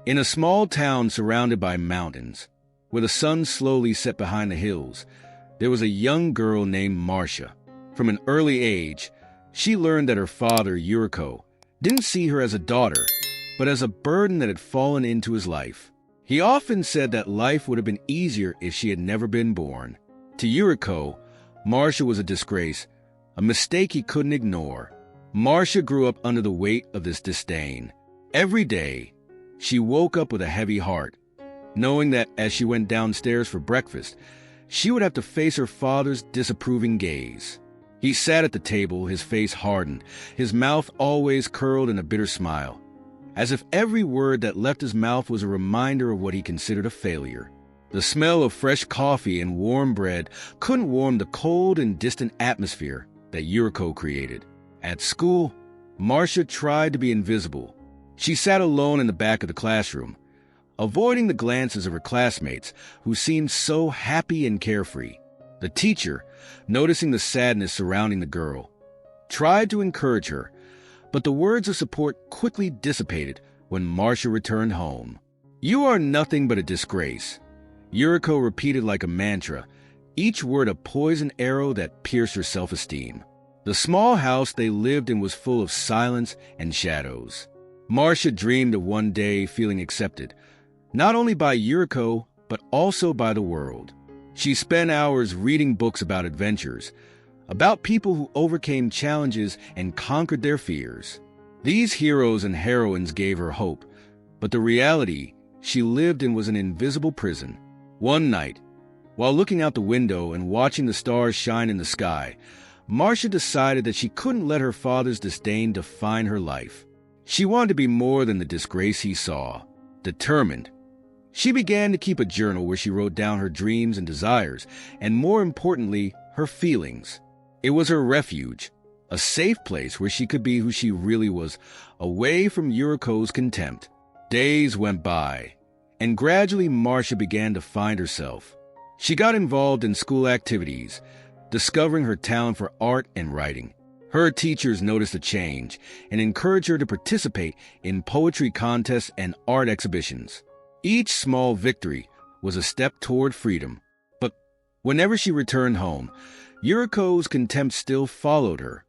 In a small town surrounded by mountains, where the sun slowly set behind the hills, there was a young girl named Marcia. From an early age, she learned that her father, Yuriko, didn't see her as a daughter, but as a burden that had fallen into his life. He often said that life would have been easier if she had never been born. To Yuriko, Marcia was a disgrace, a mistake he couldn't ignore. Marcia grew up under the weight of this disdain. Every day, she woke up with a heavy heart, knowing that as she went downstairs for breakfast, she would have to face her father's disapproving gaze. He sat at the table, his face hardened, his mouth always curled in a bitter smile, as if every word that left his mouth was a reminder of what he considered a failure. The smell of fresh coffee and warm bread couldn't warm the cold and distant atmosphere that Yuriko created. At school, Marcia tried to be invisible. She sat alone in the back of the classroom, avoiding the glances of her classmates who seemed so happy and carefree. The teacher, noticing the sadness surrounding the girl, tried to encourage her, but the words of support quickly dissipated when Marcia returned home. "You are nothing but a disgrace," Yuriko repeated like a mantra, each word a poison arrow that pierced her self-esteem. The small house they lived in was full of silence and shadows. Marcia dreamed of one day feeling accepted, not only by Yuriko, but also by the world. She spent hours reading books about adventures, about people who overcame challenges and conquered their fears. These heroes and heroines gave her hope, but the reality she lived in was an invisible prison. One night, while looking out the window and watching the stars shine in the sky, Marcia decided that she couldn't let her father's disdain define her life. She wanted to be more than the disgrace he saw. Determined, she began to keep a journal where she wrote down her dreams and desires, and more importantly, her feelings. It was her refuge, a safe place where she could be who she really was, away from Yuriko's contempt. Days went by, and gradually Marcia began to find herself. She got involved in school activities, discovering her talent for art and writing. Her teachers noticed a change and encouraged her to participate in poetry contests and art exhibitions. Each small victory was a step toward freedom. But whenever she returned home, Yuriko's contempt still followed her,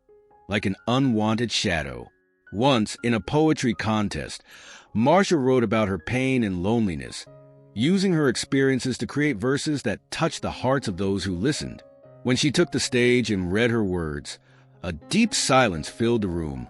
like an unwanted shadow. Once, in a poetry contest, Marcia wrote about her pain and loneliness, using her experiences to create verses that touched the hearts of those who listened. When she took the stage and read her words, a deep silence filled the room,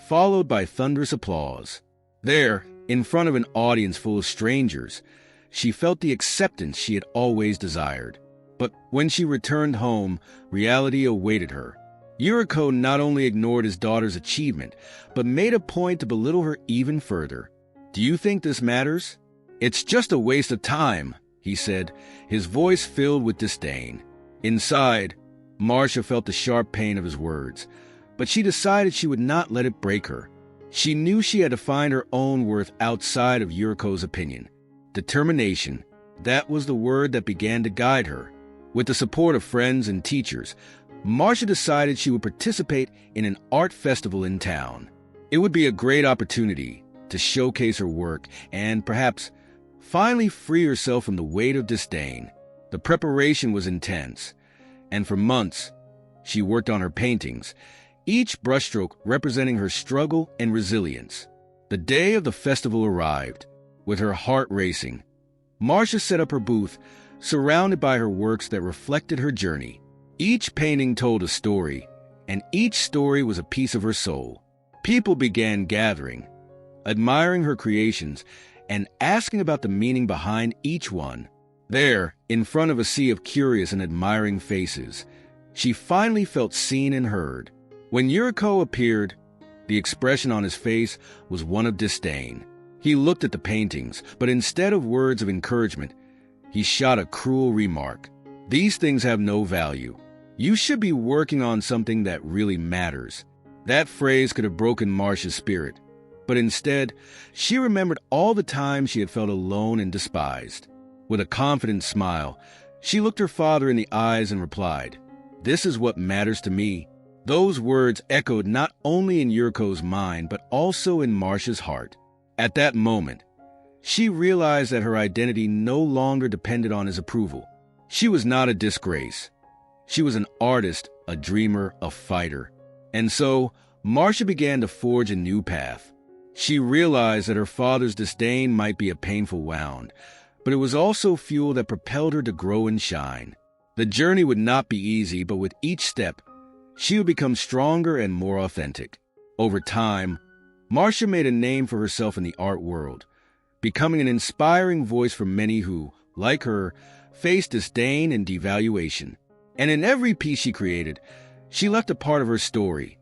followed by thunderous applause. There, in front of an audience full of strangers, she felt the acceptance she had always desired. But when she returned home, reality awaited her. Yuriko not only ignored his daughter's achievement, but made a point to belittle her even further. "Do you think this matters? It's just a waste of time," he said, his voice filled with disdain. Inside, Marcia felt the sharp pain of his words, but she decided she would not let it break her. She knew she had to find her own worth outside of Yuriko's opinion. Determination, that was the word that began to guide her. With the support of friends and teachers, Marcia decided she would participate in an art festival in town. It would be a great opportunity to showcase her work and perhaps finally free herself from the weight of disdain. The preparation was intense, and for months, she worked on her paintings, each brushstroke representing her struggle and resilience. The day of the festival arrived, with her heart racing. Marcia set up her booth, surrounded by her works that reflected her journey. Each painting told a story, and each story was a piece of her soul. People began gathering, admiring her creations, and asking about the meaning behind each one. There, in front of a sea of curious and admiring faces, she finally felt seen and heard. When Yuriko appeared, the expression on his face was one of disdain. He looked at the paintings, but instead of words of encouragement, he shot a cruel remark. "These things have no value. You should be working on something that really matters." That phrase could have broken Marcia's spirit, but instead, she remembered all the times she had felt alone and despised. With a confident smile, she looked her father in the eyes and replied, "This is what matters to me." Those words echoed not only in Yuriko's mind, but also in Marcia's heart. At that moment, she realized that her identity no longer depended on his approval. She was not a disgrace. She was an artist, a dreamer, a fighter. And so, Marcia began to forge a new path. She realized that her father's disdain might be a painful wound, but it was also fuel that propelled her to grow and shine. The journey would not be easy, but with each step, she would become stronger and more authentic. Over time, Marcia made a name for herself in the art world, becoming an inspiring voice for many who, like her, faced disdain and devaluation. And in every piece she created, she left a part of her story,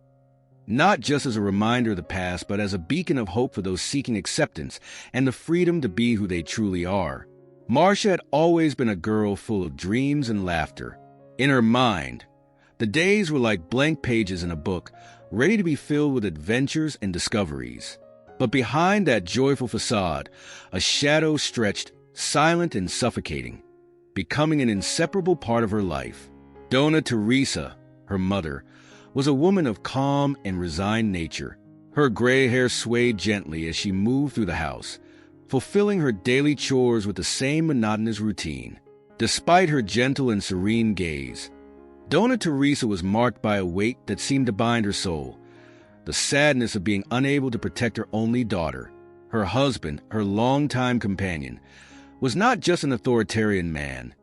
not just as a reminder of the past, but as a beacon of hope for those seeking acceptance and the freedom to be who they truly are. Marcia had always been a girl full of dreams and laughter. In her mind, the days were like blank pages in a book, ready to be filled with adventures and discoveries. But behind that joyful facade, a shadow stretched, silent and suffocating, becoming an inseparable part of her life. Donna Teresa, her mother, was a woman of calm and resigned nature. Her gray hair swayed gently as she moved through the house, fulfilling her daily chores with the same monotonous routine. Despite her gentle and serene gaze, Donna Teresa was marked by a weight that seemed to bind her soul, the sadness of being unable to protect her only daughter. Her husband, her longtime companion, was not just an authoritarian man.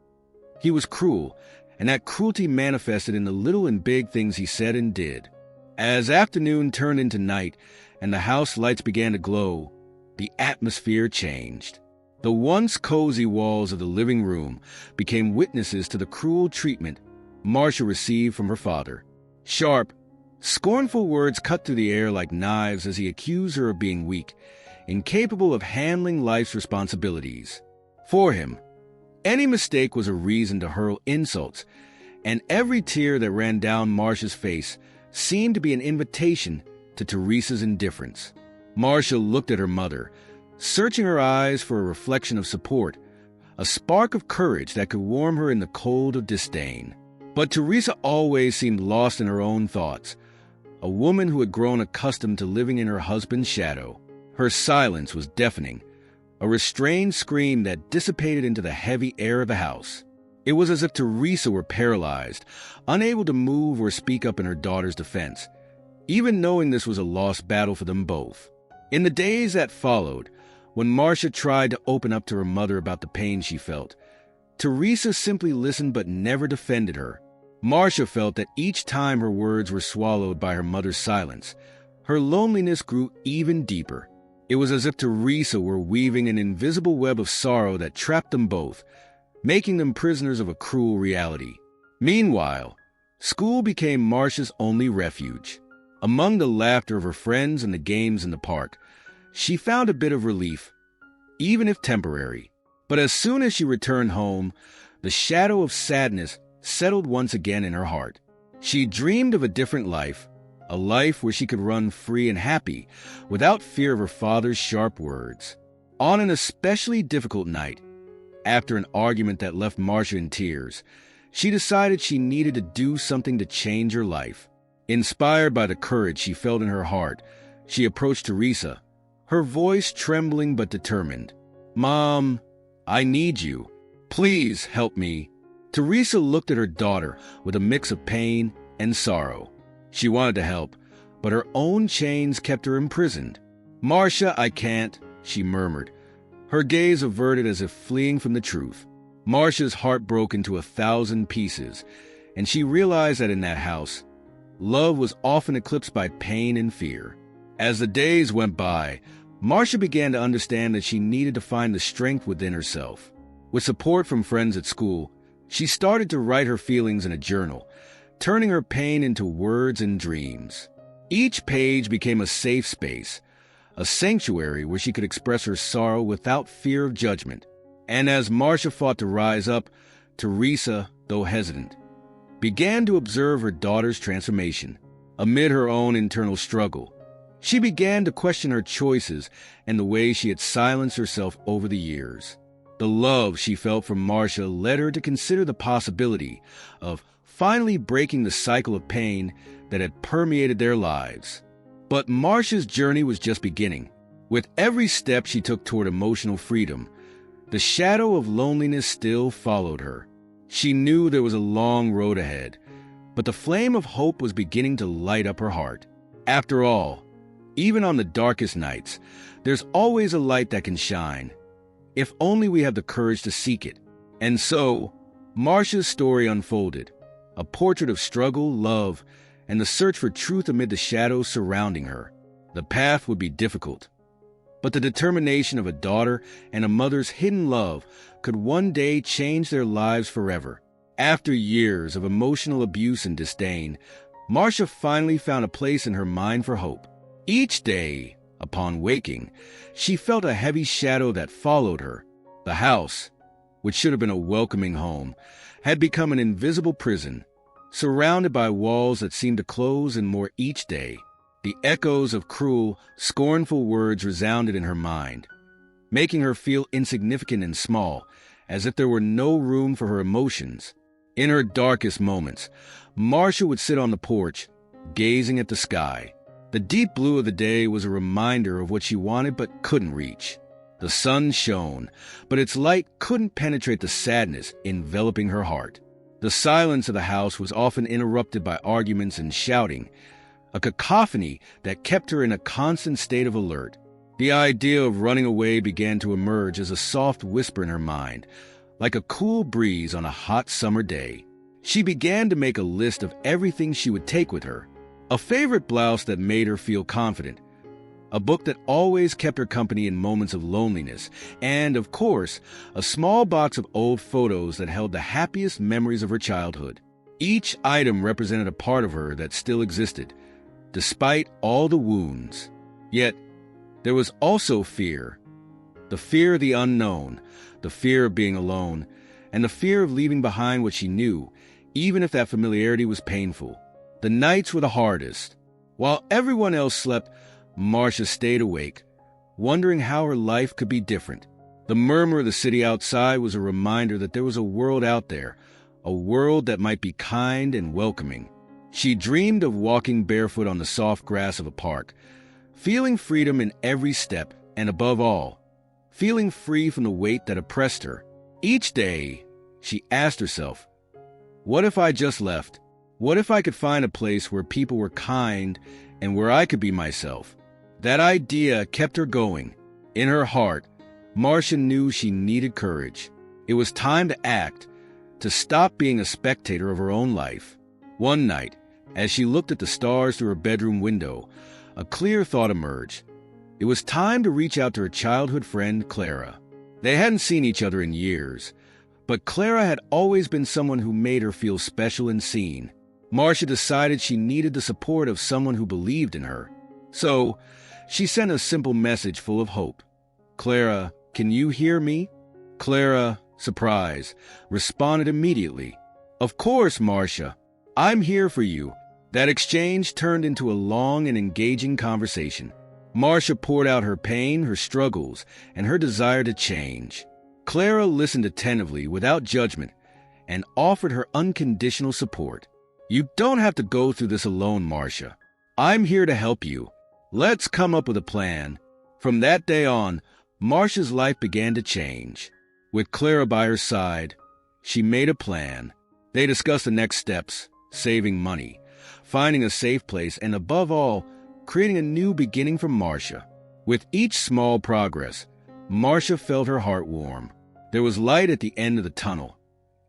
He was cruel, and that cruelty manifested in the little and big things he said and did. As afternoon turned into night and the house lights began to glow, the atmosphere changed. The once cozy walls of the living room became witnesses to the cruel treatment Marcia received from her father. Sharp, scornful words cut through the air like knives as he accused her of being weak, incapable of handling life's responsibilities. For him, any mistake was a reason to hurl insults, and every tear that ran down Marcia's face seemed to be an invitation to Teresa's indifference. Marcia looked at her mother, searching her eyes for a reflection of support, a spark of courage that could warm her in the cold of disdain. But Teresa always seemed lost in her own thoughts, a woman who had grown accustomed to living in her husband's shadow. Her silence was deafening, a restrained scream that dissipated into the heavy air of the house. It was as if Teresa were paralyzed, unable to move or speak up in her daughter's defense, even knowing this was a lost battle for them both. In the days that followed, when Marcia tried to open up to her mother about the pain she felt, Teresa simply listened but never defended her. Marcia felt that each time her words were swallowed by her mother's silence, her loneliness grew even deeper. It was as if Teresa were weaving an invisible web of sorrow that trapped them both, making them prisoners of a cruel reality. Meanwhile, school became Marcia's only refuge. Among the laughter of her friends and the games in the park, she found a bit of relief, even if temporary. But as soon as she returned home, the shadow of sadness settled once again in her heart. She dreamed of a different life, a life where she could run free and happy, without fear of her father's sharp words. On an especially difficult night, after an argument that left Marcia in tears, she decided she needed to do something to change her life. Inspired by the courage she felt in her heart, she approached Teresa, her voice trembling but determined. "Mom, I need you. Please help me." Teresa looked at her daughter with a mix of pain and sorrow. She wanted to help, but her own chains kept her imprisoned. "Marcia, I can't," she murmured, her gaze averted as if fleeing from the truth. Marcia's heart broke into 1,000 pieces, and she realized that in that house, love was often eclipsed by pain and fear. As the days went by, Marcia began to understand that she needed to find the strength within herself. With support from friends at school, she started to write her feelings in a journal, turning her pain into words and dreams. Each page became a safe space, a sanctuary where she could express her sorrow without fear of judgment. And as Marcia fought to rise up, Teresa, though hesitant, began to observe her daughter's transformation. Amid her own internal struggle, she began to question her choices and the way she had silenced herself over the years. The love she felt from Marcia led her to consider the possibility of finally breaking the cycle of pain that had permeated their lives. But Marcia's journey was just beginning. With every step she took toward emotional freedom, the shadow of loneliness still followed her. She knew there was a long road ahead, but the flame of hope was beginning to light up her heart. After all, even on the darkest nights, there's always a light that can shine, if only we have the courage to seek it. And so, Marcia's story unfolded, a portrait of struggle, love, and the search for truth amid the shadows surrounding her. The path would be difficult, but the determination of a daughter and a mother's hidden love could one day change their lives forever. After years of emotional abuse and disdain, Marcia finally found a place in her mind for hope. Each day, upon waking, she felt a heavy shadow that followed her. The house, which should have been a welcoming home, had become an invisible prison, surrounded by walls that seemed to close in more each day. The echoes of cruel, scornful words resounded in her mind, making her feel insignificant and small, as if there were no room for her emotions. In her darkest moments, Marcia would sit on the porch, gazing at the sky. The deep blue of the day was a reminder of what she wanted but couldn't reach. The sun shone, but its light couldn't penetrate the sadness enveloping her heart. The silence of the house was often interrupted by arguments and shouting, a cacophony that kept her in a constant state of alert. The idea of running away began to emerge as a soft whisper in her mind, like a cool breeze on a hot summer day. She began to make a list of everything she would take with her. A favorite blouse that made her feel confident, a book that always kept her company in moments of loneliness, and, of course, a small box of old photos that held the happiest memories of her childhood. Each item represented a part of her that still existed, despite all the wounds. Yet, there was also fear. The fear of the unknown, the fear of being alone, and the fear of leaving behind what she knew, even if that familiarity was painful. The nights were the hardest. While everyone else slept, Marcia stayed awake, wondering how her life could be different. The murmur of the city outside was a reminder that there was a world out there, a world that might be kind and welcoming. She dreamed of walking barefoot on the soft grass of a park, feeling freedom in every step, and above all, feeling free from the weight that oppressed her. Each day, she asked herself, what if I just left? What if I could find a place where people were kind and where I could be myself? That idea kept her going. In her heart, Marcia knew she needed courage. It was time to act, to stop being a spectator of her own life. One night, as she looked at the stars through her bedroom window, a clear thought emerged. It was time to reach out to her childhood friend, Clara. They hadn't seen each other in years, but Clara had always been someone who made her feel special and seen. Marcia decided she needed the support of someone who believed in her. So, she sent a simple message full of hope. Clara, can you hear me? Clara, surprised, responded immediately. Of course, Marcia. I'm here for you. That exchange turned into a long and engaging conversation. Marcia poured out her pain, her struggles, and her desire to change. Clara listened attentively without judgment and offered her unconditional support. You don't have to go through this alone, Marcia. I'm here to help you. Let's come up with a plan. From that day on, Marcia's life began to change. With Clara by her side, she made a plan. They discussed the next steps, saving money, finding a safe place, and above all, creating a new beginning for Marcia. With each small progress, Marcia felt her heart warm. There was light at the end of the tunnel,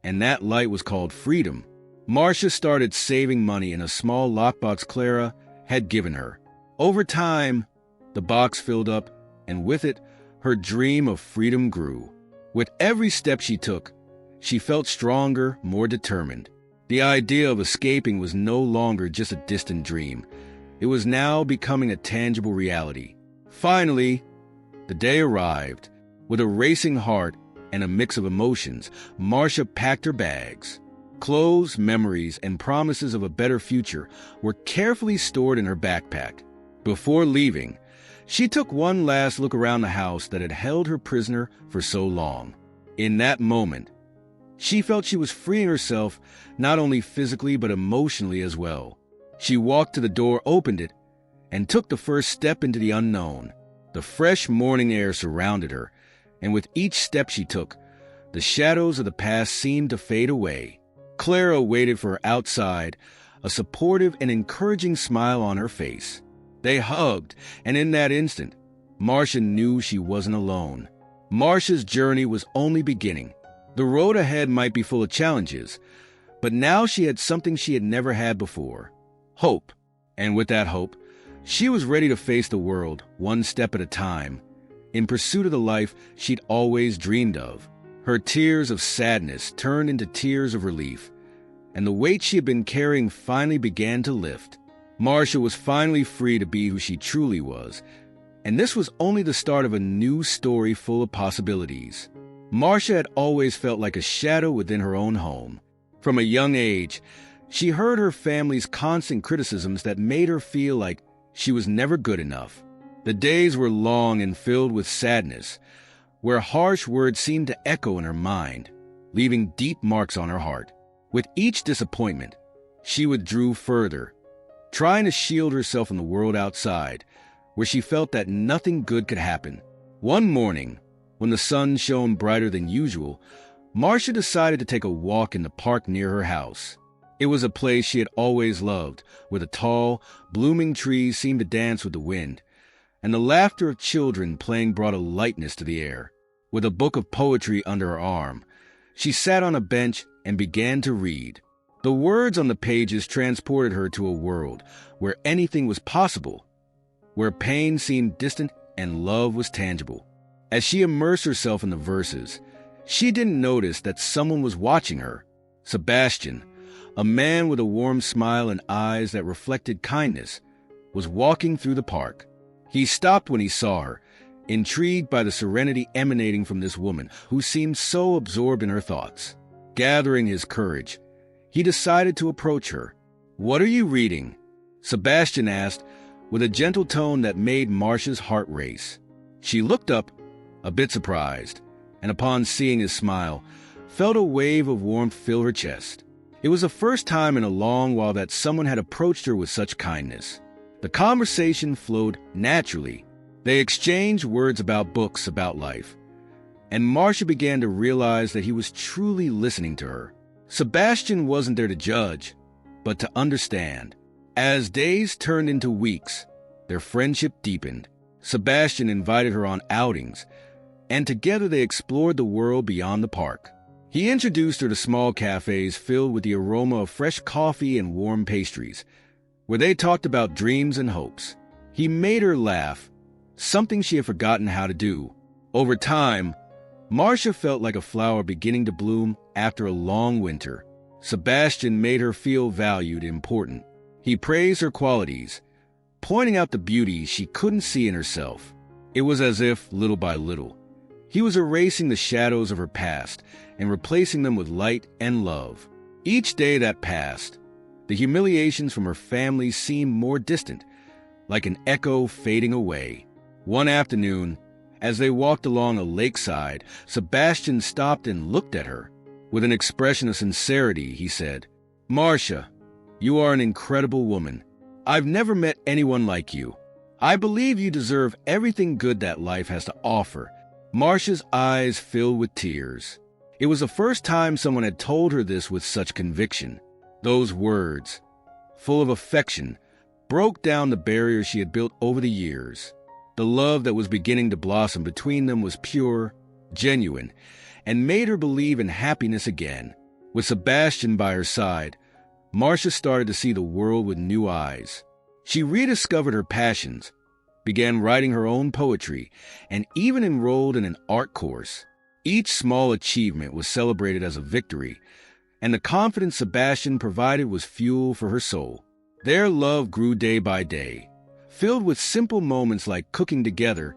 and that light was called freedom. Marcia started saving money in a small lockbox Clara had given her. Over time, the box filled up, and with it, her dream of freedom grew. With every step she took, she felt stronger, more determined. The idea of escaping was no longer just a distant dream. It was now becoming a tangible reality. Finally, the day arrived. With a racing heart and a mix of emotions, Marcia packed her bags. Clothes, memories, and promises of a better future were carefully stored in her backpack. Before leaving, she took one last look around the house that had held her prisoner for so long. In that moment, she felt she was freeing herself not only physically but emotionally as well. She walked to the door, opened it, and took the first step into the unknown. The fresh morning air surrounded her, and with each step she took, the shadows of the past seemed to fade away. Clara waited for her outside, a supportive and encouraging smile on her face. They hugged, and in that instant, Marcia knew she wasn't alone. Marcia's journey was only beginning. The road ahead might be full of challenges, but now she had something she had never had before: hope. And with that hope, she was ready to face the world, one step at a time, in pursuit of the life she'd always dreamed of. Her tears of sadness turned into tears of relief, and the weight she had been carrying finally began to lift. Marcia was finally free to be who she truly was, and this was only the start of a new story full of possibilities. Marcia had always felt like a shadow within her own home. From a young age, she heard her family's constant criticisms that made her feel like she was never good enough. The days were long and filled with sadness, where harsh words seemed to echo in her mind, leaving deep marks on her heart. With each disappointment, she withdrew further, trying to shield herself from the world outside, where she felt that nothing good could happen. One morning, when the sun shone brighter than usual, Marcia decided to take a walk in the park near her house. It was a place she had always loved, where the tall, blooming trees seemed to dance with the wind, and the laughter of children playing brought a lightness to the air. With a book of poetry under her arm, she sat on a bench and began to read. The words on the pages transported her to a world where anything was possible, where pain seemed distant and love was tangible. As she immersed herself in the verses, she didn't notice that someone was watching her. Sebastian, a man with a warm smile and eyes that reflected kindness, was walking through the park. He stopped when he saw her, intrigued by the serenity emanating from this woman who seemed so absorbed in her thoughts. Gathering his courage, he decided to approach her. "What are you reading?" Sebastian asked, with a gentle tone that made Marcia's heart race. She looked up, a bit surprised, and upon seeing his smile, felt a wave of warmth fill her chest. It was the first time in a long while that someone had approached her with such kindness. The conversation flowed naturally. They exchanged words about books, about life, and Marcia began to realize that he was truly listening to her. Sebastian wasn't there to judge, but to understand. As days turned into weeks, their friendship deepened. Sebastian invited her on outings, and together they explored the world beyond the park. He introduced her to small cafes filled with the aroma of fresh coffee and warm pastries, where they talked about dreams and hopes. He made her laugh, something she had forgotten how to do. Over time, Marcia felt like a flower beginning to bloom after a long winter. Sebastian made her feel valued and important. He praised her qualities, pointing out the beauty she couldn't see in herself. It was as if, little by little, he was erasing the shadows of her past and replacing them with light and love. Each day that passed, the humiliations from her family seemed more distant, like an echo fading away. One afternoon, as they walked along a lakeside, Sebastian stopped and looked at her. With an expression of sincerity, he said, "Marcia, you are an incredible woman. I've never met anyone like you. I believe you deserve everything good that life has to offer." Marcia's eyes filled with tears. It was the first time someone had told her this with such conviction. Those words, full of affection, broke down the barriers she had built over the years. The love that was beginning to blossom between them was pure, genuine, and made her believe in happiness again. With Sebastian by her side, Marcia started to see the world with new eyes. She rediscovered her passions, began writing her own poetry, and even enrolled in an art course. Each small achievement was celebrated as a victory, and the confidence Sebastian provided was fuel for her soul. Their love grew day by day, filled with simple moments like cooking together,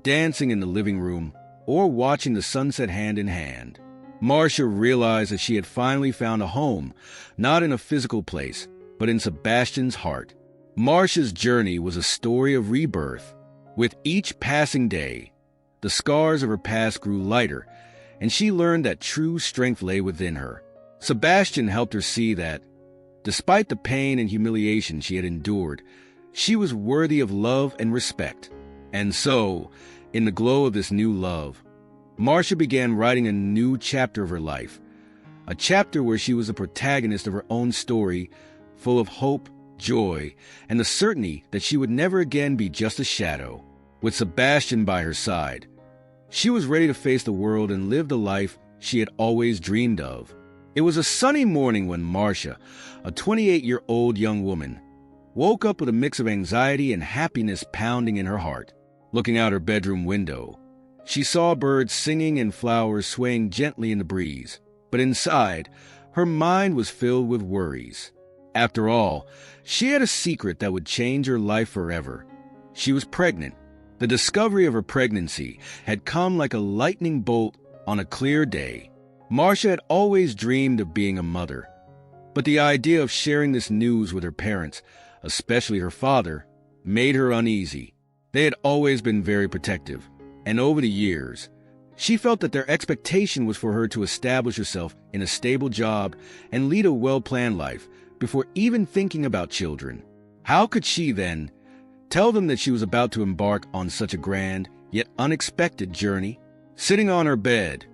dancing in the living room, or watching the sunset hand in hand. Marcia realized that she had finally found a home, not in a physical place, but in Sebastian's heart. Marcia's journey was a story of rebirth. With each passing day, the scars of her past grew lighter, and she learned that true strength lay within her. Sebastian helped her see that, despite the pain and humiliation she had endured, she was worthy of love and respect. And so, in the glow of this new love, Marcia began writing a new chapter of her life, a chapter where she was the protagonist of her own story, full of hope, joy, and the certainty that she would never again be just a shadow. With Sebastian by her side, she was ready to face the world and live the life she had always dreamed of. It was a sunny morning when Marcia, a 28-year-old young woman, woke up with a mix of anxiety and happiness pounding in her heart. Looking out her bedroom window, she saw birds singing and flowers swaying gently in the breeze. But inside, her mind was filled with worries. After all, she had a secret that would change her life forever. She was pregnant. The discovery of her pregnancy had come like a lightning bolt on a clear day. Marcia had always dreamed of being a mother, but the idea of sharing this news with her parents, especially her father, made her uneasy. They had always been very protective, and over the years, she felt that their expectation was for her to establish herself in a stable job and lead a well-planned life before even thinking about children. How could she, then, tell them that she was about to embark on such a grand, yet unexpected journey? Sitting on her bed,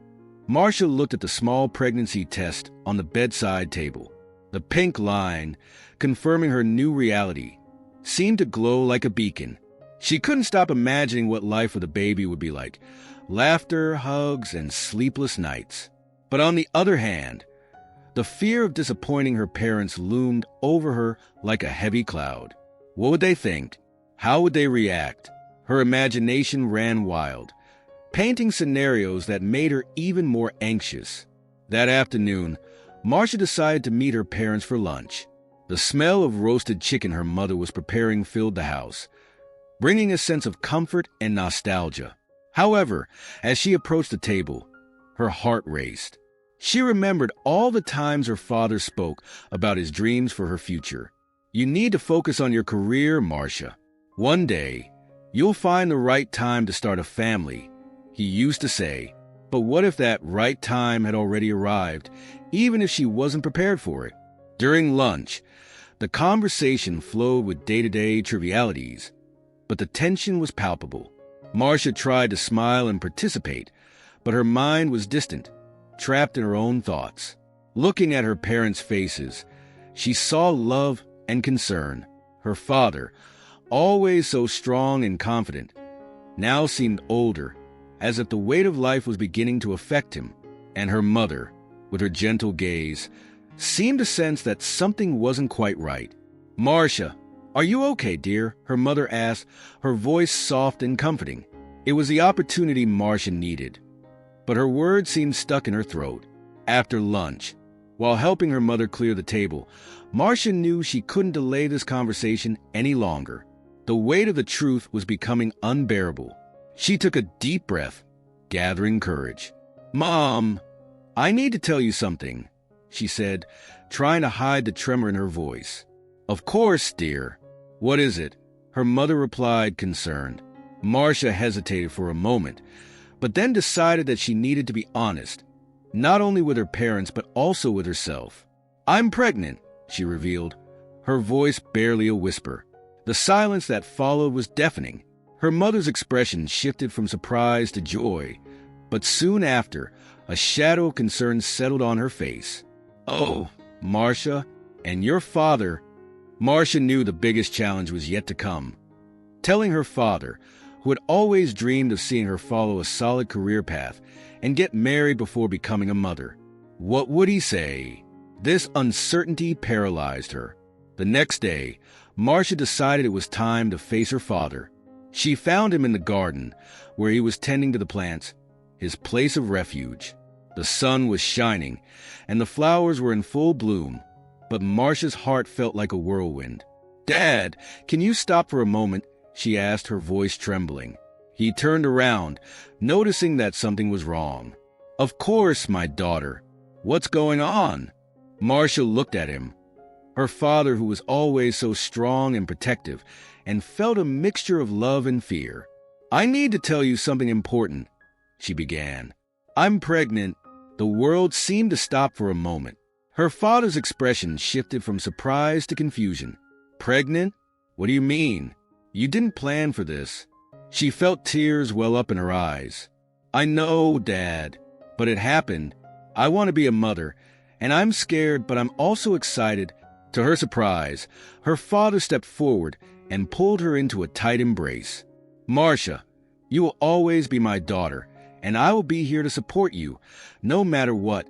Marcia looked at the small pregnancy test on the bedside table. The pink line, confirming her new reality, seemed to glow like a beacon. She couldn't stop imagining what life with a baby would be like. Laughter, hugs, and sleepless nights. But on the other hand, the fear of disappointing her parents loomed over her like a heavy cloud. What would they think? How would they react? Her imagination ran wild, painting scenarios that made her even more anxious. That afternoon, Marcia decided to meet her parents for lunch. The smell of roasted chicken her mother was preparing filled the house, bringing a sense of comfort and nostalgia. However, as she approached the table, her heart raced. She remembered all the times her father spoke about his dreams for her future. "You need to focus on your career, Marcia. One day, you'll find the right time to start a family," he used to say. But what if that right time had already arrived, even if she wasn't prepared for it? During lunch, the conversation flowed with day-to-day trivialities, but the tension was palpable. Marcia tried to smile and participate, but her mind was distant, trapped in her own thoughts. Looking at her parents' faces, she saw love and concern. Her father, always so strong and confident, now seemed older, as if the weight of life was beginning to affect him. And her mother, with her gentle gaze, seemed to sense that something wasn't quite right. "Marcia, are you okay, dear?" her mother asked, her voice soft and comforting. It was the opportunity Marcia needed, but her words seemed stuck in her throat. After lunch, while helping her mother clear the table, Marcia knew she couldn't delay this conversation any longer. The weight of the truth was becoming unbearable. She took a deep breath, gathering courage. "Mom, I need to tell you something," she said, trying to hide the tremor in her voice. "Of course, dear. What is it?" her mother replied, concerned. Marcia hesitated for a moment, but then decided that she needed to be honest, not only with her parents but also with herself. "I'm pregnant," she revealed, her voice barely a whisper. The silence that followed was deafening. Her mother's expression shifted from surprise to joy, but soon after, a shadow of concern settled on her face. "Oh, Marcia, and your father..." Marcia knew the biggest challenge was yet to come. Telling her father, who had always dreamed of seeing her follow a solid career path and get married before becoming a mother. What would he say? This uncertainty paralyzed her. The next day, Marcia decided it was time to face her father. She found him in the garden, where he was tending to the plants, his place of refuge. The sun was shining, and the flowers were in full bloom, but Marcia's heart felt like a whirlwind. "Dad, can you stop for a moment?" she asked, her voice trembling. He turned around, noticing that something was wrong. "Of course, my daughter. What's going on?" Marcia looked at him, her father who was always so strong and protective, and felt a mixture of love and fear. "I need to tell you something important," she began. "I'm pregnant." The world seemed to stop for a moment. Her father's expression shifted from surprise to confusion. "Pregnant? What do you mean? You didn't plan for this." She felt tears well up in her eyes. "I know, Dad, but it happened. I want to be a mother, and I'm scared, but I'm also excited." To her surprise, her father stepped forward and pulled her into a tight embrace. "Marcia, you will always be my daughter, and I will be here to support you, no matter what,"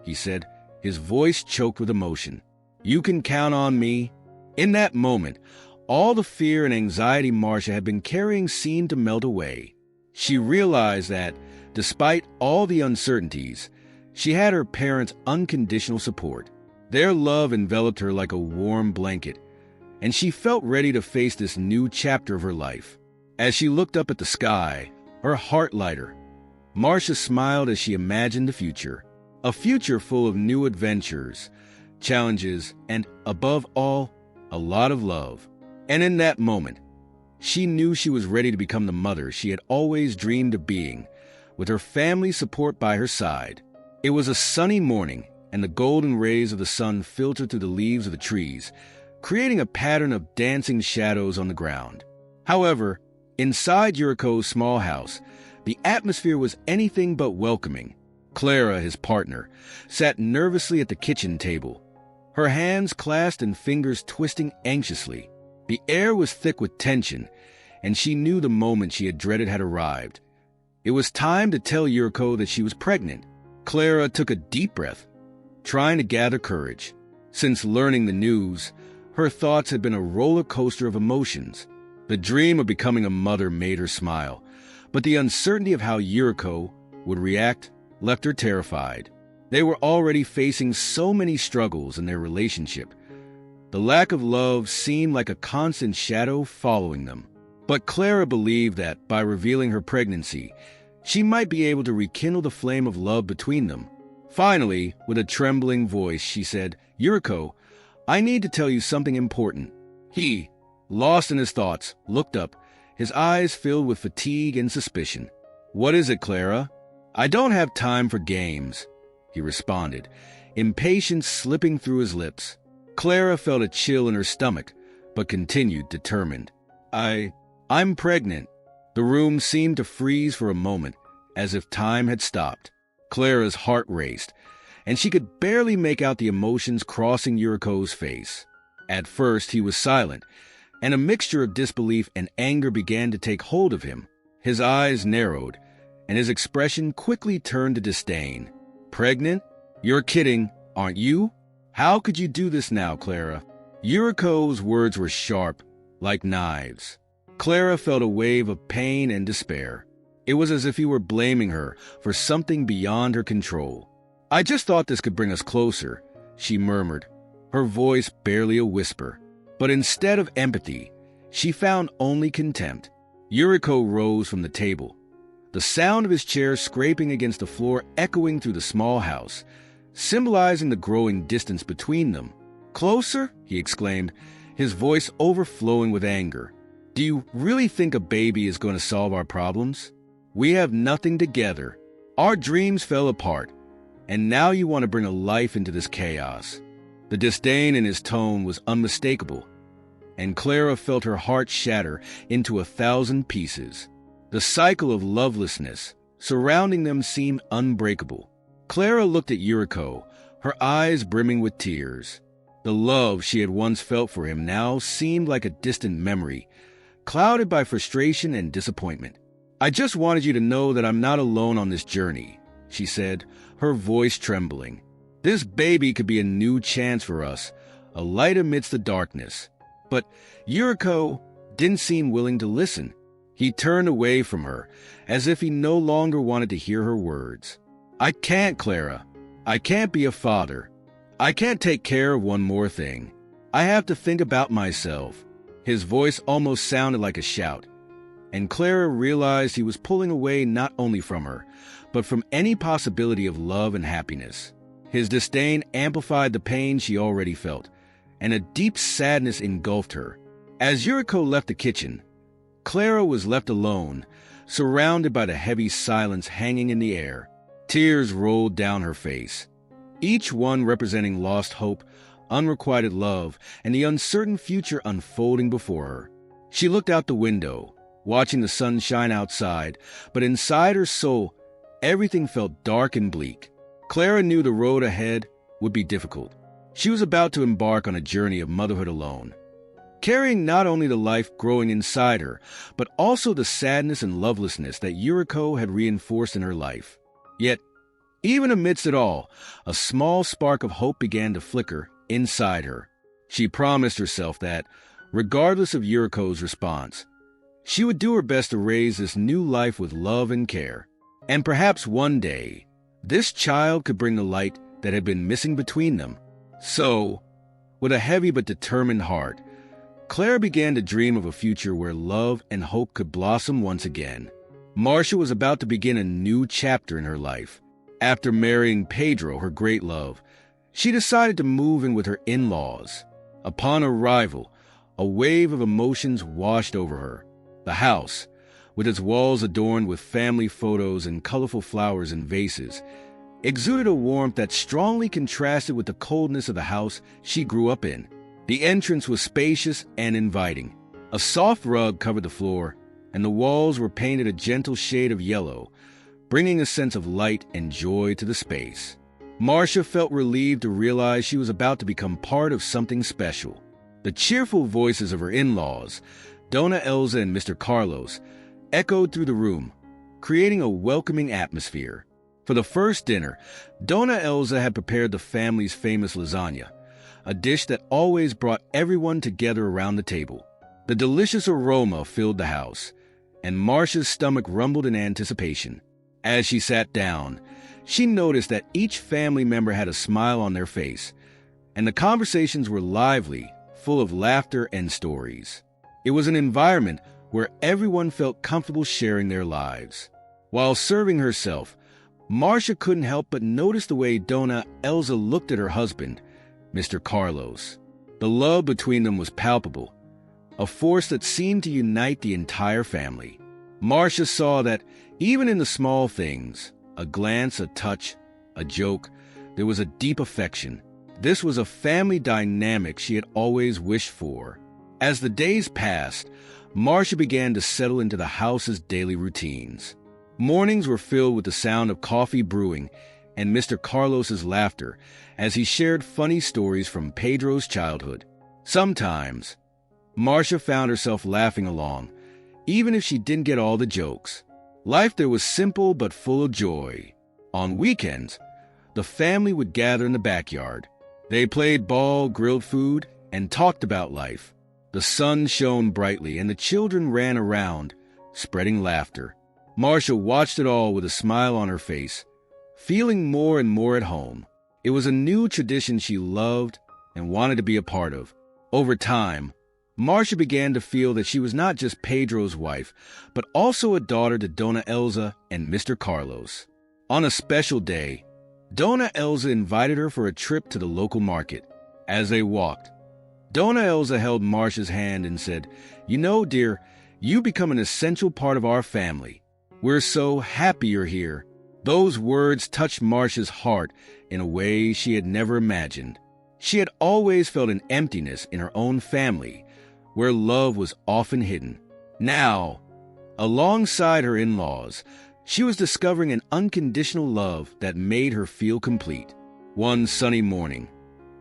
he said, his voice choked with emotion. "You can count on me." In that moment, all the fear and anxiety Marcia had been carrying seemed to melt away. She realized that, despite all the uncertainties, she had her parents' unconditional support. Their love enveloped her like a warm blanket, and she felt ready to face this new chapter of her life. As she looked up at the sky, her heart lighter, Marcia smiled as she imagined the future. A future full of new adventures, challenges, and, above all, a lot of love. And in that moment, she knew she was ready to become the mother she had always dreamed of being, with her family's support by her side. It was a sunny morning, and the golden rays of the sun filtered through the leaves of the trees, creating a pattern of dancing shadows on the ground. However, inside Yuriko's small house, the atmosphere was anything but welcoming. Clara, his partner, sat nervously at the kitchen table, her hands clasped and fingers twisting anxiously. The air was thick with tension, and she knew the moment she had dreaded had arrived. It was time to tell Yuriko that she was pregnant. Clara took a deep breath, trying to gather courage. Since learning the news, her thoughts had been a roller coaster of emotions. The dream of becoming a mother made her smile, but the uncertainty of how Yuriko would react left her terrified. They were already facing so many struggles in their relationship. The lack of love seemed like a constant shadow following them. But Clara believed that, by revealing her pregnancy, she might be able to rekindle the flame of love between them. Finally, with a trembling voice, she said, "Yuriko, I need to tell you something important." He, lost in his thoughts, looked up, his eyes filled with fatigue and suspicion. "What is it, Clara?" "I don't have time for games," he responded, impatience slipping through his lips. Clara felt a chill in her stomach, but continued determined. I'm pregnant." The room seemed to freeze for a moment, as if time had stopped. Clara's heart raced, and she could barely make out the emotions crossing Yuriko's face. At first, he was silent, and a mixture of disbelief and anger began to take hold of him. His eyes narrowed, and his expression quickly turned to disdain. "Pregnant? You're kidding, aren't you? How could you do this now, Clara?" Yuriko's words were sharp, like knives. Clara felt a wave of pain and despair. It was as if he were blaming her for something beyond her control. "I just thought this could bring us closer," she murmured, her voice barely a whisper. But instead of empathy, she found only contempt. Yuriko rose from the table, the sound of his chair scraping against the floor echoing through the small house, symbolizing the growing distance between them. "Closer?" he exclaimed, his voice overflowing with anger. "Do you really think a baby is going to solve our problems? We have nothing together. Our dreams fell apart, and now you want to bring a life into this chaos." The disdain in his tone was unmistakable, and Clara felt her heart shatter into 1,000 pieces. The cycle of lovelessness surrounding them seemed unbreakable. Clara looked at Yuriko, her eyes brimming with tears. The love she had once felt for him now seemed like a distant memory, clouded by frustration and disappointment. "I just wanted you to know that I'm not alone on this journey," she said, her voice trembling. "This baby could be a new chance for us, a light amidst the darkness." But Yuriko didn't seem willing to listen. He turned away from her, as if he no longer wanted to hear her words. "I can't, Clara. I can't be a father. I can't take care of one more thing. I have to think about myself." His voice almost sounded like a shout, and Clara realized he was pulling away not only from her, but from any possibility of love and happiness. His disdain amplified the pain she already felt, and a deep sadness engulfed her. As Yuriko left the kitchen, Clara was left alone, surrounded by the heavy silence hanging in the air. Tears rolled down her face, each one representing lost hope, unrequited love, and the uncertain future unfolding before her. She looked out the window, watching the sun shine outside, but inside her soul, everything felt dark and bleak. Clara knew the road ahead would be difficult. She was about to embark on a journey of motherhood alone, carrying not only the life growing inside her, but also the sadness and lovelessness that Yuriko had reinforced in her life. Yet, even amidst it all, a small spark of hope began to flicker inside her. She promised herself that, regardless of Yuriko's response, she would do her best to raise this new life with love and care. And perhaps one day, this child could bring the light that had been missing between them. So, with a heavy but determined heart, Clara began to dream of a future where love and hope could blossom once again. Marcia was about to begin a new chapter in her life. After marrying Pedro, her great love, she decided to move in with her in-laws. Upon arrival, a wave of emotions washed over her. The house, with its walls adorned with family photos and colorful flowers in vases, exuded a warmth that strongly contrasted with the coldness of the house she grew up in. The entrance was spacious and inviting. A soft rug covered the floor, and the walls were painted a gentle shade of yellow, bringing a sense of light and joy to the space. Marcia felt relieved to realize she was about to become part of something special. The cheerful voices of her in-laws, Dona Elsa and Mr. Carlos, echoed through the room, creating a welcoming atmosphere. For the first dinner, Dona Elsa had prepared the family's famous lasagna, a dish that always brought everyone together around the table. The delicious aroma filled the house, and Marcia's stomach rumbled in anticipation. As she sat down, she noticed that each family member had a smile on their face, and the conversations were lively, full of laughter and stories. It was an environment where everyone felt comfortable sharing their lives. While serving herself, Marcia couldn't help but notice the way Dona Elsa looked at her husband, Mr. Carlos. The love between them was palpable, a force that seemed to unite the entire family. Marcia saw that even in the small things, a glance, a touch, a joke, there was a deep affection. This was a family dynamic she had always wished for. As the days passed, Marcia began to settle into the house's daily routines. Mornings were filled with the sound of coffee brewing and Mr. Carlos's laughter as he shared funny stories from Pedro's childhood. Sometimes, Marcia found herself laughing along, even if she didn't get all the jokes. Life there was simple but full of joy. On weekends, the family would gather in the backyard. They played ball, grilled food, and talked about life. The sun shone brightly, and the children ran around, spreading laughter. Marcia watched it all with a smile on her face, feeling more and more at home. It was a new tradition she loved and wanted to be a part of. Over time, Marcia began to feel that she was not just Pedro's wife, but also a daughter to Dona Elsa and Mr. Carlos. On a special day, Dona Elsa invited her for a trip to the local market. As they walked, Dona Elsa held Marcia's hand and said, "You know, dear, you become an essential part of our family. We're so happy you're here." Those words touched Marcia's heart in a way she had never imagined. She had always felt an emptiness in her own family, where love was often hidden. Now, alongside her in-laws, she was discovering an unconditional love that made her feel complete. One sunny morning,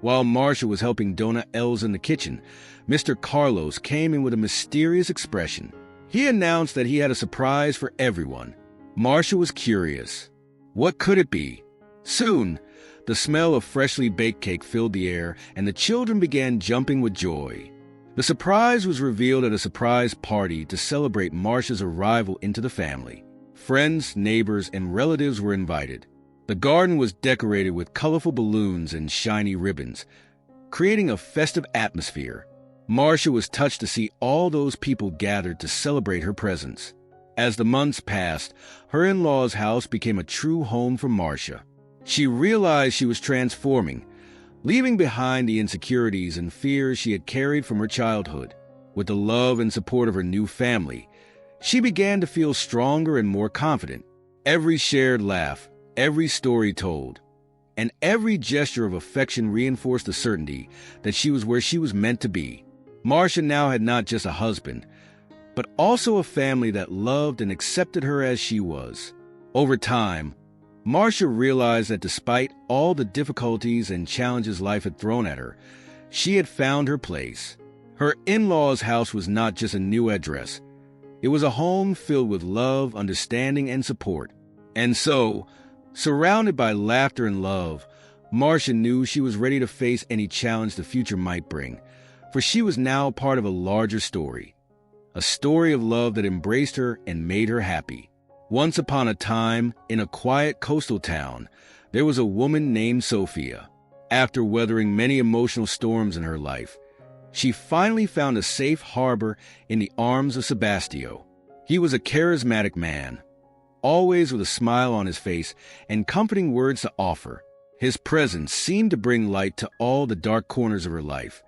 while Marcia was helping Dona Elsa in the kitchen, Mr. Carlos came in with a mysterious expression. He announced that he had a surprise for everyone. Marcia was curious. What could it be? Soon, the smell of freshly baked cake filled the air, and the children began jumping with joy. The surprise was revealed at a surprise party to celebrate Marcia's arrival into the family. Friends, neighbors, and relatives were invited. The garden was decorated with colorful balloons and shiny ribbons, creating a festive atmosphere. Marcia was touched to see all those people gathered to celebrate her presence. As the months passed, her in-laws' house became a true home for Marcia. She realized she was transforming, leaving behind the insecurities and fears she had carried from her childhood. With the love and support of her new family, she began to feel stronger and more confident. Every shared laugh, every story told, and every gesture of affection reinforced the certainty that she was where she was meant to be. Marcia now had not just a husband, but also a family that loved and accepted her as she was. Over time, Marcia realized that despite all the difficulties and challenges life had thrown at her, she had found her place. Her in-laws' house was not just a new address. It was a home filled with love, understanding, and support. And so, surrounded by laughter and love, Marcia knew she was ready to face any challenge the future might bring, for she was now part of a larger story. A story of love that embraced her and made her happy. Once upon a time, in a quiet coastal town, there was a woman named Sophia. After weathering many emotional storms in her life, she finally found a safe harbor in the arms of Sebastio. He was a charismatic man, always with a smile on his face and comforting words to offer. His presence seemed to bring light to all the dark corners of her life,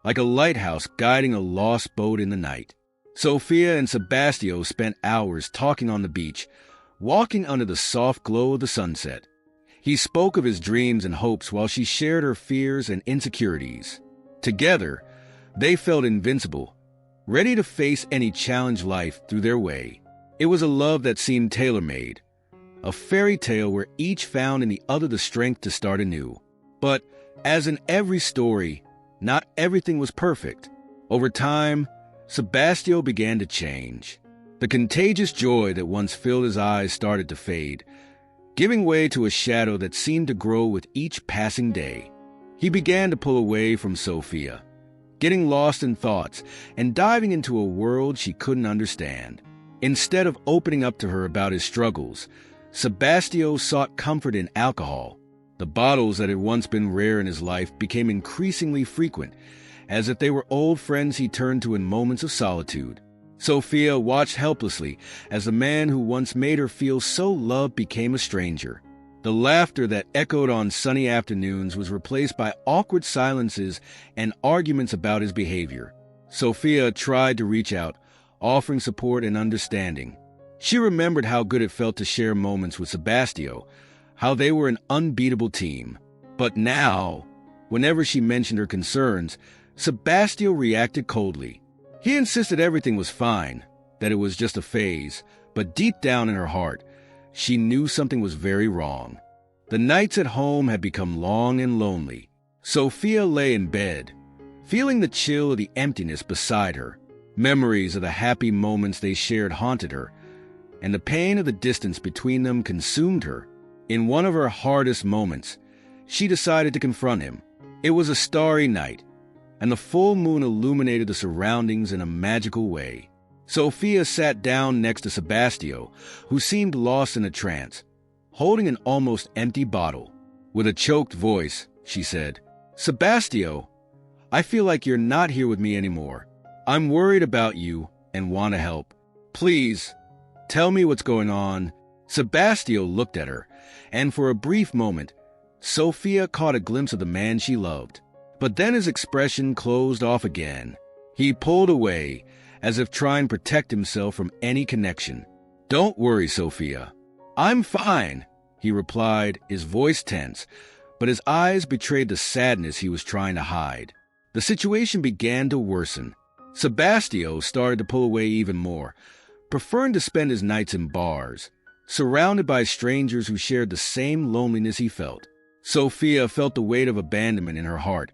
like a lighthouse guiding a lost boat in the night. Sophia and Sebastio spent hours talking on the beach, walking under the soft glow of the sunset. He spoke of his dreams and hopes while she shared her fears and insecurities. Together, they felt invincible, ready to face any challenge life threw their way. It was a love that seemed tailor-made, a fairy tale where each found in the other the strength to start anew. But, as in every story, not everything was perfect. Over time, Sebastio began to change. The contagious joy that once filled his eyes started to fade, giving way to a shadow that seemed to grow with each passing day. He began to pull away from Sophia, getting lost in thoughts and diving into a world she couldn't understand. Instead of opening up to her about his struggles, Sebastio sought comfort in alcohol. The bottles that had once been rare in his life became increasingly frequent, as if they were old friends he turned to in moments of solitude. Sophia watched helplessly as the man who once made her feel so loved became a stranger. The laughter that echoed on sunny afternoons was replaced by awkward silences and arguments about his behavior. Sophia tried to reach out, offering support and understanding. She remembered how good it felt to share moments with Sebastio, how they were an unbeatable team. But now, whenever she mentioned her concerns, Sebastio reacted coldly. He insisted everything was fine, that it was just a phase, but deep down in her heart, she knew something was very wrong. The nights at home had become long and lonely. Sophia lay in bed, feeling the chill of the emptiness beside her. Memories of the happy moments they shared haunted her, and the pain of the distance between them consumed her. In one of her hardest moments, she decided to confront him. It was a starry night, and the full moon illuminated the surroundings in a magical way. Sophia sat down next to Sebastio, who seemed lost in a trance, holding an almost empty bottle. With a choked voice, she said, "Sebastio, I feel like you're not here with me anymore. I'm worried about you and want to help. Please, tell me what's going on." Sebastio looked at her, and for a brief moment, Sophia caught a glimpse of the man she loved. But then his expression closed off again. He pulled away, as if trying to protect himself from any connection. "Don't worry, Sophia. I'm fine," he replied, his voice tense, but his eyes betrayed the sadness he was trying to hide. The situation began to worsen. Sebastio started to pull away even more, preferring to spend his nights in bars, surrounded by strangers who shared the same loneliness he felt. Sophia felt the weight of abandonment in her heart,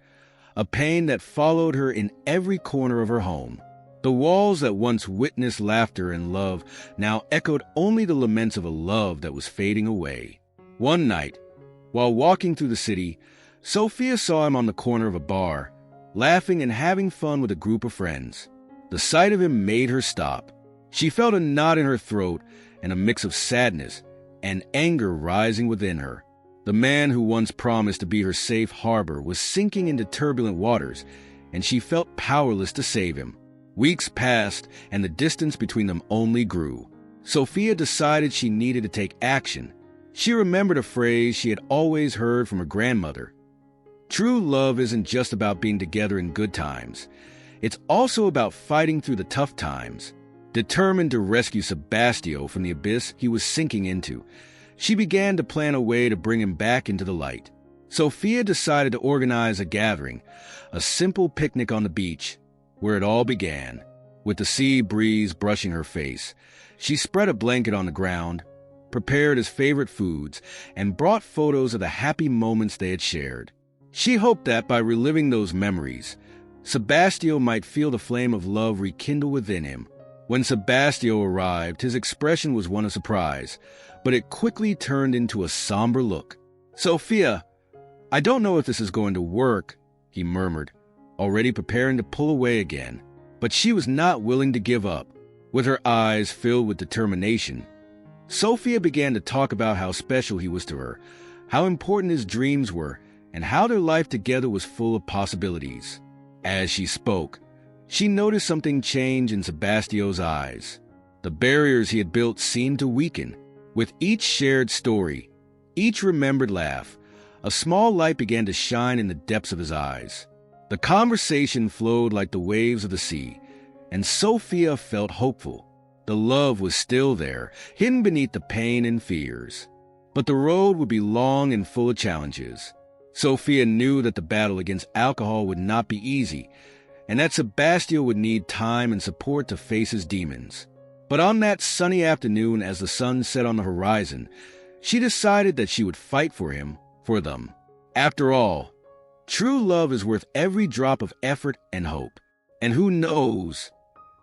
a pain that followed her in every corner of her home. The walls that once witnessed laughter and love now echoed only the laments of a love that was fading away. One night, while walking through the city, Sophia saw him on the corner of a bar, laughing and having fun with a group of friends. The sight of him made her stop. She felt a knot in her throat and a mix of sadness and anger rising within her. The man who once promised to be her safe harbor was sinking into turbulent waters, and she felt powerless to save him. Weeks passed, and the distance between them only grew. Sophia decided she needed to take action. She remembered a phrase she had always heard from her grandmother. True love isn't just about being together in good times. It's also about fighting through the tough times. Determined to rescue Sebastio from the abyss he was sinking into, she began to plan a way to bring him back into the light. Sophia decided to organize a gathering, a simple picnic on the beach, where it all began. With the sea breeze brushing her face, she spread a blanket on the ground, prepared his favorite foods, and brought photos of the happy moments they had shared. She hoped that by reliving those memories, Sebastio might feel the flame of love rekindle within him. When Sebastio arrived, his expression was one of surprise, but it quickly turned into a somber look. "Sophia, I don't know if this is going to work," he murmured, already preparing to pull away again. But she was not willing to give up. With her eyes filled with determination, Sophia began to talk about how special he was to her, how important his dreams were, and how their life together was full of possibilities. As she spoke, she noticed something change in Sebastio's eyes. The barriers he had built seemed to weaken. With each shared story, each remembered laugh, a small light began to shine in the depths of his eyes. The conversation flowed like the waves of the sea, and Sophia felt hopeful. The love was still there, hidden beneath the pain and fears. But the road would be long and full of challenges. Sophia knew that the battle against alcohol would not be easy, and that Sebastio would need time and support to face his demons. But on that sunny afternoon, as the sun set on the horizon, she decided that she would fight for him, for them. After all, true love is worth every drop of effort and hope. And who knows,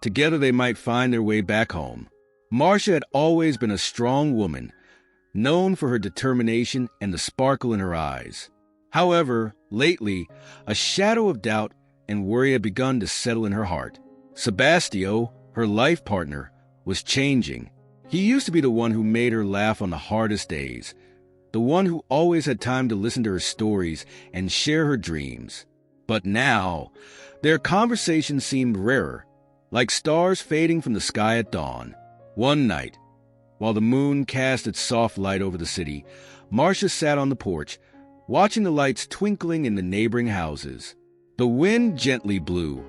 together they might find their way back home. Marcia had always been a strong woman, known for her determination and the sparkle in her eyes. However, lately, a shadow of doubt and worry had begun to settle in her heart. Sebastio, her life partner, was changing. He used to be the one who made her laugh on the hardest days, the one who always had time to listen to her stories and share her dreams. But now, their conversations seemed rarer, like stars fading from the sky at dawn. One night, while the moon cast its soft light over the city, Marcia sat on the porch, watching the lights twinkling in the neighboring houses. The wind gently blew,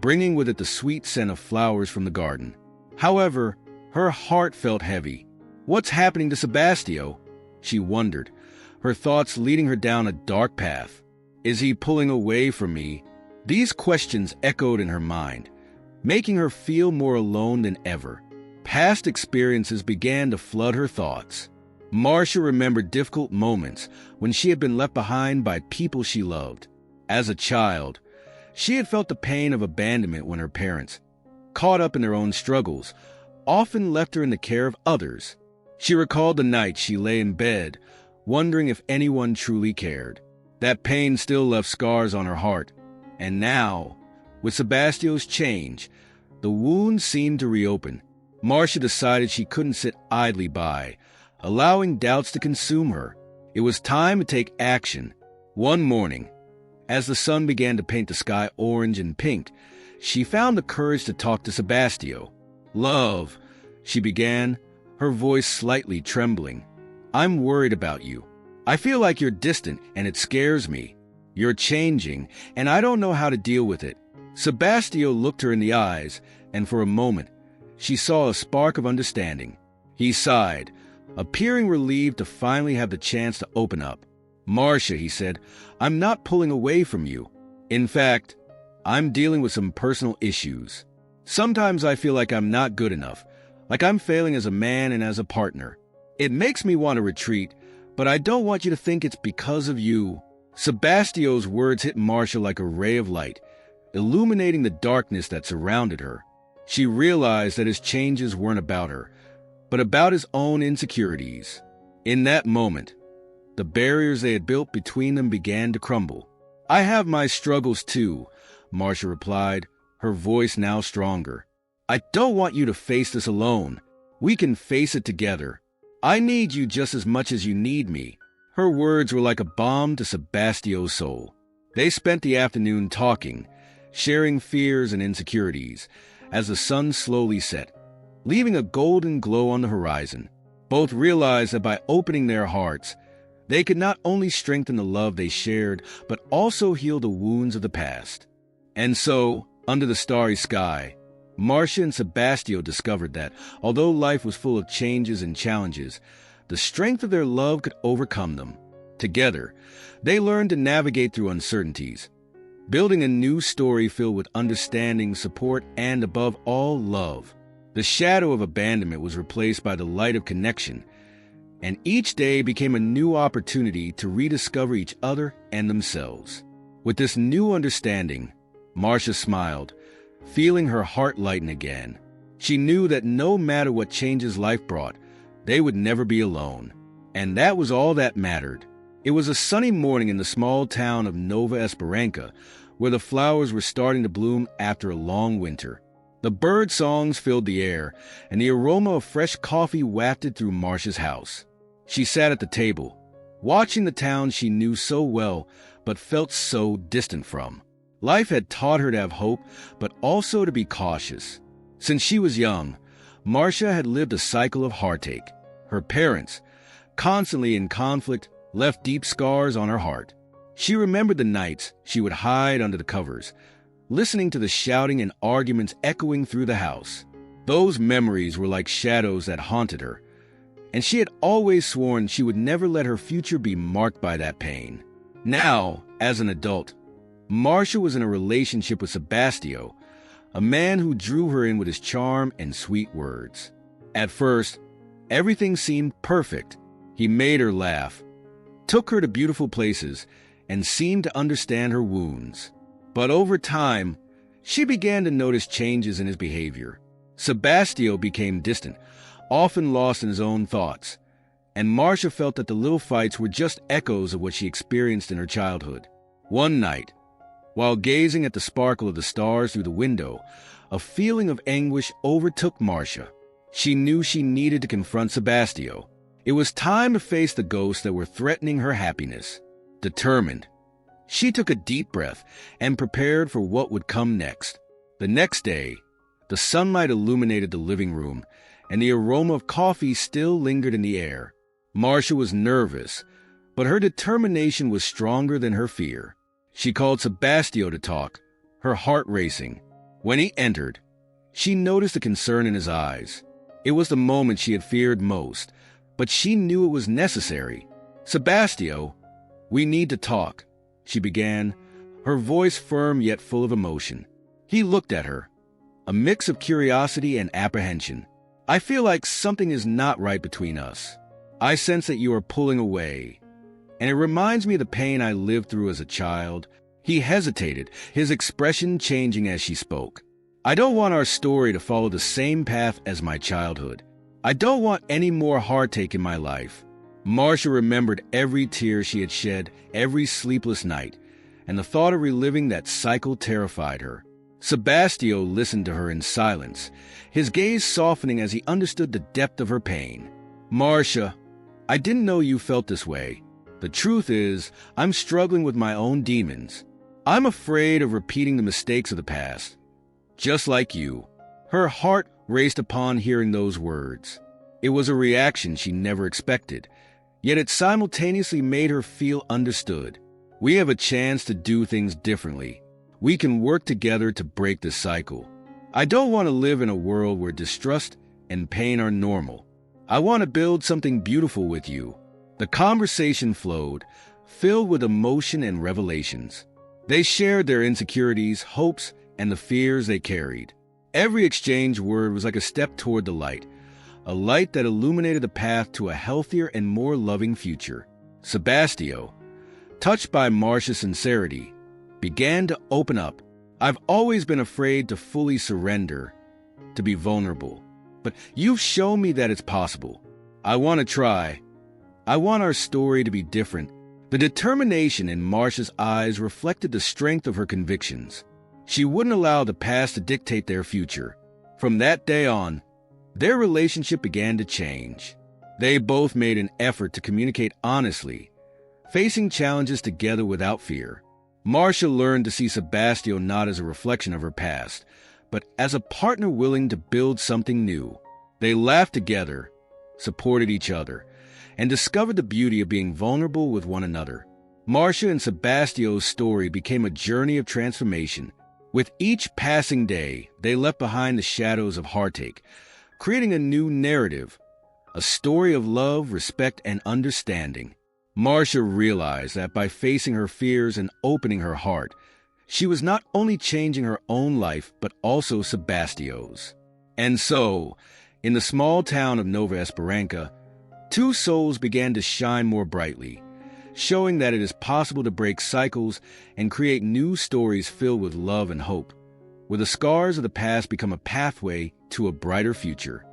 bringing with it the sweet scent of flowers from the garden. However, her heart felt heavy. What's happening to Sebastio? She wondered, her thoughts leading her down a dark path. Is he pulling away from me? These questions echoed in her mind, making her feel more alone than ever. Past experiences began to flood her thoughts. Marcia remembered difficult moments when she had been left behind by people she loved. As a child, she had felt the pain of abandonment when her parents, caught up in their own struggles, often left her in the care of others. She recalled the night she lay in bed, wondering if anyone truly cared. That pain still left scars on her heart. And now, with Sebastio's change, the wound seemed to reopen. Marcia decided she couldn't sit idly by, allowing doubts to consume her. It was time to take action. One morning, as the sun began to paint the sky orange and pink, she found the courage to talk to Sebastio. "Love," she began, her voice slightly trembling. "I'm worried about you. I feel like you're distant, and it scares me. You're changing, and I don't know how to deal with it." Sebastio looked her in the eyes, and for a moment, she saw a spark of understanding. He sighed, appearing relieved to finally have the chance to open up. "Marcia," he said, "I'm not pulling away from you. In fact, I'm dealing with some personal issues. Sometimes I feel like I'm not good enough, like I'm failing as a man and as a partner. It makes me want to retreat, but I don't want you to think it's because of you." Sebastio's words hit Marcia like a ray of light, illuminating the darkness that surrounded her. She realized that his changes weren't about her, but about his own insecurities. In that moment, the barriers they had built between them began to crumble. "I have my struggles too," Marcia replied, her voice now stronger. "I don't want you to face this alone. We can face it together. I need you just as much as you need me." Her words were like a balm to Sebastio's soul. They spent the afternoon talking, sharing fears and insecurities, as the sun slowly set, leaving a golden glow on the horizon. Both realized that by opening their hearts, they could not only strengthen the love they shared, but also heal the wounds of the past. And so, under the starry sky, Marcia and Sebastio discovered that, although life was full of changes and challenges, the strength of their love could overcome them. Together, they learned to navigate through uncertainties. building a new story filled with understanding, support, and above all, love. The shadow of abandonment was replaced by the light of connection, and each day became a new opportunity to rediscover each other and themselves. With this new understanding, Marcia smiled, feeling her heart lighten again. She knew that no matter what changes life brought, they would never be alone. And that was all that mattered. It was a sunny morning in the small town of Nova Esperanza, where the flowers were starting to bloom after a long winter. The bird songs filled the air, and the aroma of fresh coffee wafted through Marcia's house. She sat at the table, watching the town she knew so well, but felt so distant from. Life had taught her to have hope, but also to be cautious. Since she was young, Marcia had lived a cycle of heartache. Her parents, constantly in conflict, left deep scars on her heart. She remembered the nights she would hide under the covers, listening to the shouting and arguments echoing through the house. Those memories were like shadows that haunted her, and she had always sworn she would never let her future be marked by that pain. Now, as an adult, Marcia was in a relationship with Sebastio, a man who drew her in with his charm and sweet words. At first, everything seemed perfect. He made her laugh, took her to beautiful places, and seemed to understand her wounds. But over time, she began to notice changes in his behavior. Sebastio became distant, often lost in his own thoughts, and Marcia felt that the little fights were just echoes of what she experienced in her childhood. One night, while gazing at the sparkle of the stars through the window, a feeling of anguish overtook Marcia. She knew she needed to confront Sebastio. It was time to face the ghosts that were threatening her happiness. Determined, she took a deep breath and prepared for what would come next. The next day, the sunlight illuminated the living room, and the aroma of coffee still lingered in the air. Marcia was nervous, but her determination was stronger than her fear. She called Sebastio to talk, her heart racing. When he entered, she noticed the concern in his eyes. It was the moment she had feared most, but she knew it was necessary. "Sebastio, we need to talk," she began, her voice firm yet full of emotion. He looked at her, a mix of curiosity and apprehension. "I feel like something is not right between us. I sense that you are pulling away, and it reminds me of the pain I lived through as a child." He hesitated, his expression changing as she spoke. "I don't want our story to follow the same path as my childhood. I don't want any more heartache in my life." Marcia remembered every tear she had shed, every sleepless night, and the thought of reliving that cycle terrified her. Sebastio listened to her in silence, his gaze softening as he understood the depth of her pain. "Marcia, I didn't know you felt this way. The truth is, I'm struggling with my own demons. I'm afraid of repeating the mistakes of the past. Just like you." Her heart raced upon hearing those words. It was a reaction she never expected, yet it simultaneously made her feel understood. "We have a chance to do things differently. We can work together to break this cycle. I don't want to live in a world where distrust and pain are normal. I want to build something beautiful with you." The conversation flowed, filled with emotion and revelations. They shared their insecurities, hopes, and the fears they carried. Every exchanged word was like a step toward the light, a light that illuminated the path to a healthier and more loving future. Sebastio, touched by Marcia's sincerity, began to open up. "I've always been afraid to fully surrender, to be vulnerable. But you've shown me that it's possible. I want to try. I want our story to be different." The determination in Marcia's eyes reflected the strength of her convictions. She wouldn't allow the past to dictate their future. From that day on, their relationship began to change. They both made an effort to communicate honestly, facing challenges together without fear. Marcia learned to see Sebastio not as a reflection of her past, but as a partner willing to build something new. They laughed together, supported each other, and discovered the beauty of being vulnerable with one another. Marcia and Sebastio's story became a journey of transformation. With each passing day, they left behind the shadows of heartache, creating a new narrative, a story of love, respect, and understanding. Marcia realized that by facing her fears and opening her heart, She was not only changing her own life, but also Sebastio's. And so, in the small town of Nova Esperanza, two souls began to shine more brightly, showing that it is possible to break cycles and create new stories filled with love and hope, where the scars of the past become a pathway to a brighter future.